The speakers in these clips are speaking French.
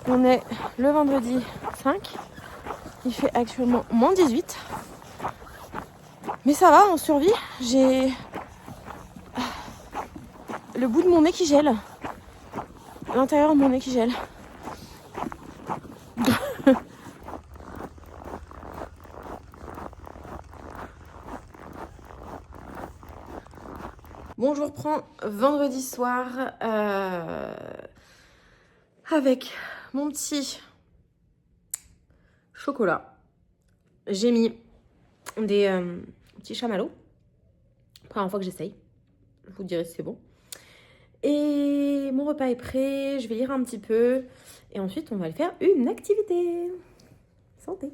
On est le vendredi 5. Il fait actuellement moins 18. Mais ça va, on survit. J'ai le bout de mon nez qui gèle. L'intérieur de mon nez qui gèle. Bon, je reprends vendredi soir avec mon petit chocolat. J'ai mis des petits chamallows. Première fois que j'essaye. Je vous dirai si c'est bon. Et mon repas est prêt. Je vais lire un petit peu. Et ensuite, on va aller faire une activité. Santé.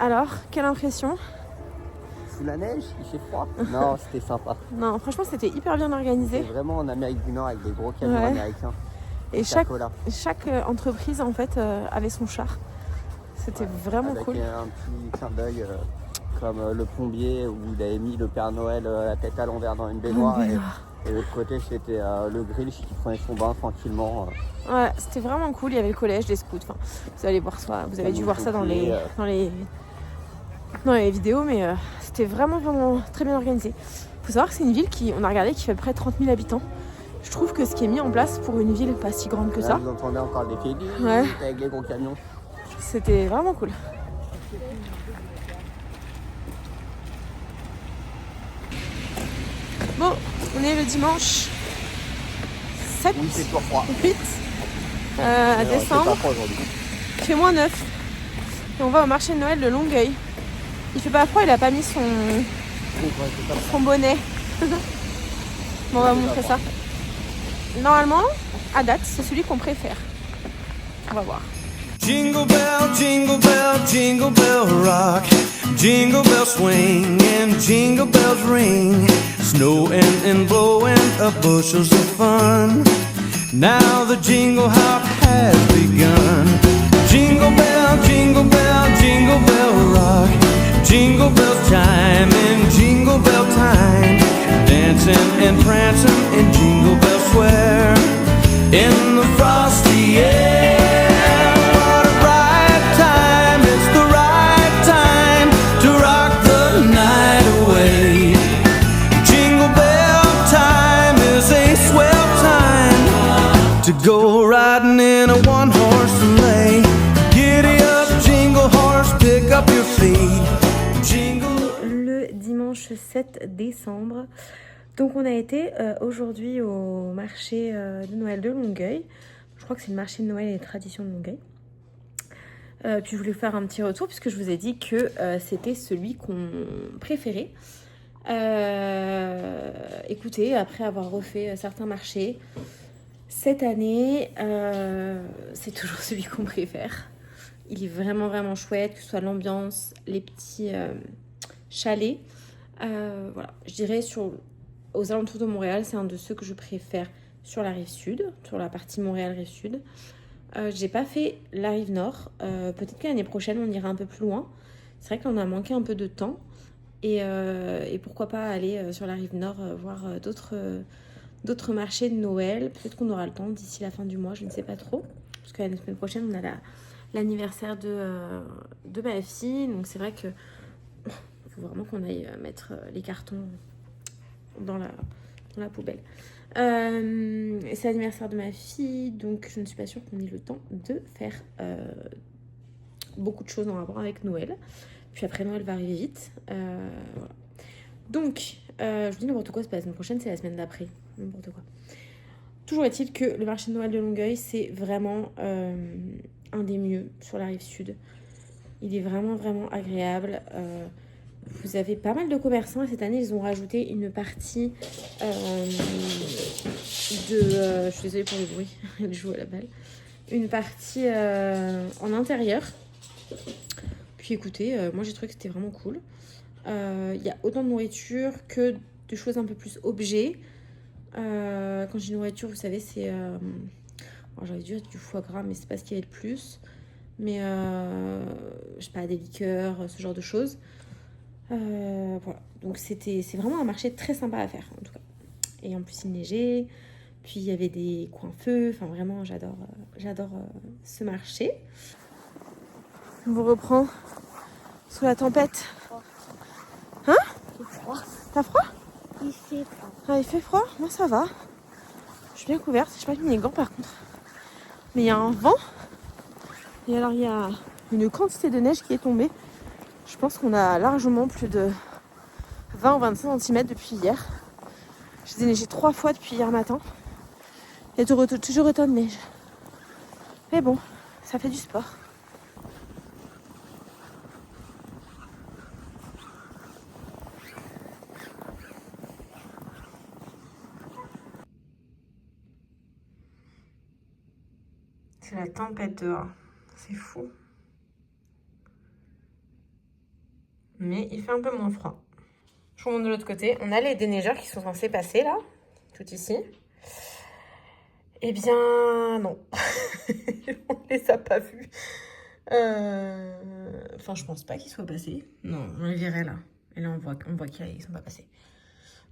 Alors, quelle impression? Sous la neige, il fait froid. Non, c'était sympa. Non, franchement, c'était hyper bien organisé. C'est vraiment en Amérique du Nord avec des gros camions américains. Et chaque entreprise, en fait, avait son char. C'était vraiment avec cool. Un petit clin d'œil comme le plombier où il avait mis le Père Noël la tête à l'envers dans une baignoire. Et de l'autre côté, c'était le grill qui prenait son bain tranquillement. Ouais, c'était vraiment cool. Il y avait le collège, les scouts. Enfin, vous allez voir ça. Vous avez dû voir ça dans les vidéos, mais c'était vraiment très bien organisé. Faut savoir que c'est une ville on a regardé, qui fait à peu près 30 000 habitants. Je trouve que ce qui est mis en place pour une ville pas si grande que Là, ça. vous entendez encore des kédis avec les gros camions. C'était vraiment cool. Bon, on est le dimanche 7 Oui, c'est toujours froid. 8 décembre. C'est pas froid aujourd'hui. Il fait -9. Et on va au marché de Noël de Longueuil. Il fait pas froid, il a pas mis son bonnet. Bon, on va vous montrer ça. Normalement, à date, c'est celui qu'on préfère. On va voir. Jingle bell, jingle bell rock. Jingle bell swing and jingle bells ring. Snowing and blowing up bushels of fun. Now the jingle hop has begun. Jingle bell, jingle bell, jingle bell rock. Jingle bells chime in jingle bell time. Dancing and prancing in Jingle Bell Square. In the frosty air. What a bright time, it's the right time to rock the night away. Jingle bell time is a swell time to go riding in a one-horse sleigh. Giddy up, jingle horse, pick up your feet. Le dimanche 7 décembre. Donc on a été aujourd'hui au marché de Noël de Longueuil. Je crois que c'est le marché de Noël et les traditions de Longueuil. Puis je voulais faire un petit retour puisque je vous ai dit que c'était celui qu'on préférait. Écoutez, après avoir refait certains marchés, cette année, c'est toujours celui qu'on préfère. Il est vraiment chouette, que ce soit l'ambiance, les petits chalets. Voilà, je dirais aux alentours de Montréal, c'est un de ceux que je préfère sur la rive sud, sur la partie Montréal-Rive Sud. J'ai pas fait la rive nord. Peut-être que l'année prochaine, on ira un peu plus loin. C'est vrai qu'on a manqué un peu de temps. Et pourquoi pas aller sur la rive nord voir d'autres marchés de Noël. Peut-être qu'on aura le temps d'ici la fin du mois, je ne sais pas trop. Parce que la semaine prochaine, on a l'anniversaire de ma fille. Donc c'est vrai que faut vraiment qu'on aille mettre les cartons dans la poubelle. C'est l'anniversaire de ma fille, donc je ne suis pas sûre qu'on ait le temps de faire beaucoup de choses en rapport avec Noël. Puis après, Noël va arriver vite. Voilà. Donc, je dis n'importe quoi, c'est pas la semaine prochaine, c'est la semaine d'après. N'importe quoi. Toujours est-il que le marché de Noël de Longueuil, c'est vraiment un des mieux sur la rive sud. Il est vraiment agréable. Vous avez pas mal de commerçants et cette année, ils ont rajouté une partie je suis désolée pour le bruit, elle joue à la balle. Une partie en intérieur. Puis écoutez, moi j'ai trouvé que c'était vraiment cool. Il y a autant de nourriture que de choses un peu plus objets. Quand je dis nourriture, vous savez, c'est... j'avais dû être du foie gras, mais c'est pas ce qu'il y avait de plus. Mais, je sais pas, des liqueurs, ce genre de choses. Voilà, donc c'est vraiment un marché très sympa à faire, en tout cas. Et en plus, il neigeait. Puis il y avait des coins feu. Enfin, vraiment, j'adore ce marché. On vous reprend sous la tempête. Hein? Il fait froid. T'as froid? Il fait froid. Ah, il fait froid? Moi, ça va. Je suis bien couverte. Je sais pas mis les gants, par contre. Mais il y a un vent. Et alors, il y a une quantité de neige qui est tombée. Je pense qu'on a largement plus de 20 ou 25 cm depuis hier. J'ai déneigé 3 fois depuis hier matin. Il y a toujours autant de neige. Mais bon, ça fait du sport. C'est la tempête dehors. C'est fou. Mais il fait un peu moins froid. Je vous montre de l'autre côté. On a les déneigeurs qui sont censés passer là, tout ici. Eh bien, non. On les a pas vus. Enfin, je pense pas qu'ils soient passés. Non, on les verrait là. Et là, on voit qu'ils sont pas passés.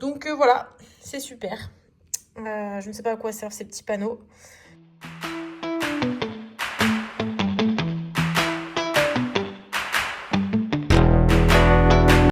Donc voilà, c'est super. Je ne sais pas à quoi servent ces petits panneaux.